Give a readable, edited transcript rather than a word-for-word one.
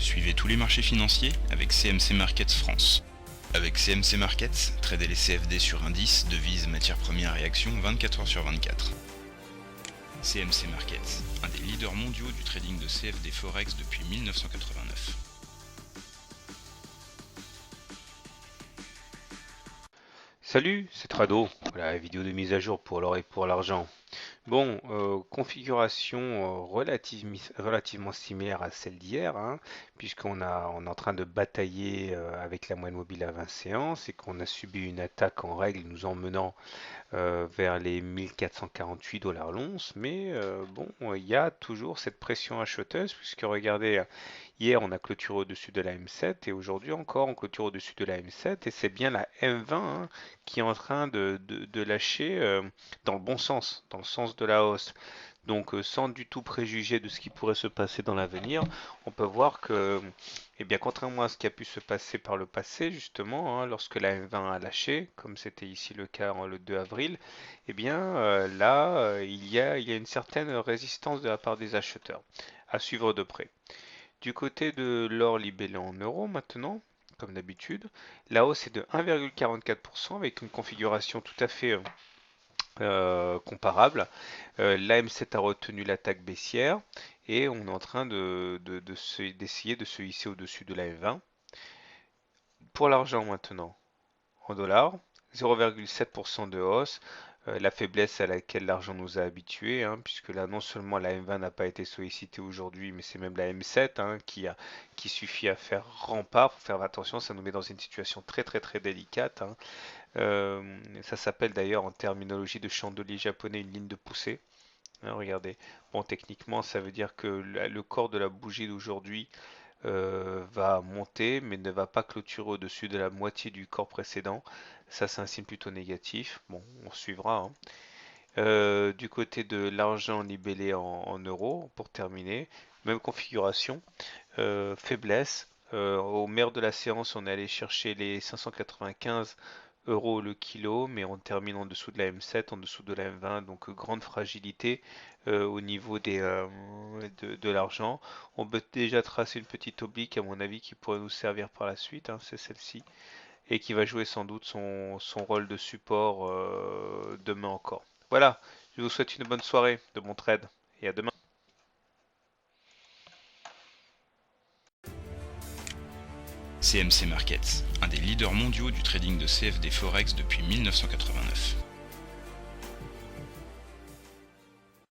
Suivez tous les marchés financiers avec CMC Markets France. Avec CMC Markets, tradez les CFD sur indices, devises, matières premières et actions 24 heures sur 24. CMC Markets, un des leaders mondiaux du trading de CFD Forex depuis 1989. Salut, c'est Trado. Voilà, vidéo de mise à jour pour l'or et pour l'argent. Bon, configuration relativement similaire à celle d'hier, hein, on est en train de batailler avec la moyenne mobile à 20 séances et qu'on a subi une attaque en règle nous emmenant vers les 1448 dollars l'once. Mais bon, il y a toujours cette pression acheteuse puisque regardez, hier on a clôturé au-dessus de la M7 et aujourd'hui encore on clôture au-dessus de la M7 et c'est bien la M20 hein, qui est en train de lâcher dans le bon sens, dans le sens de la hausse. Donc sans du tout préjuger de ce qui pourrait se passer dans l'avenir, on peut voir que, eh bien, contrairement à ce qui a pu se passer par le passé, justement, hein, lorsque la M20 a lâché, comme c'était ici le cas le 2 avril, eh bien là, il y a une certaine résistance de la part des acheteurs, à suivre de près. Du côté de l'or libellé en euros maintenant, comme d'habitude, la hausse est de 1,44% avec une configuration tout à fait comparable. L'AM7 a retenu l'attaque baissière et on est en train d'essayer de se hisser au-dessus de la M20. Pour l'argent maintenant, en dollars, 0,7% de hausse, la faiblesse à laquelle l'argent nous a habitués, hein, puisque là non seulement la M20 n'a pas été sollicitée aujourd'hui, mais c'est même la M7 hein, qui suffit à faire rempart. Faut faire attention, ça nous met dans une situation très très très délicate. Hein. Ça s'appelle d'ailleurs en terminologie de chandelier japonais une ligne de poussée. Hein, regardez, bon techniquement ça veut dire que le corps de la bougie d'aujourd'hui va monter mais ne va pas clôturer au-dessus de la moitié du corps précédent. Ça c'est un signe plutôt négatif. Bon, on suivra. Hein. Du côté de l'argent libellé en euros, pour terminer, même configuration, faiblesse. Au maire de la séance, on est allé chercher les 595 euros le kilo, mais on termine en dessous de la M7, en dessous de la M20, donc grande fragilité au niveau de l'argent. On peut déjà tracer une petite oblique, à mon avis, qui pourrait nous servir par la suite, hein, c'est celle-ci, et qui va jouer sans doute son rôle de support demain encore. Voilà, je vous souhaite une bonne soirée, de bon trade, et à demain. CMC Markets, un des leaders mondiaux du trading de CFD Forex depuis 1989.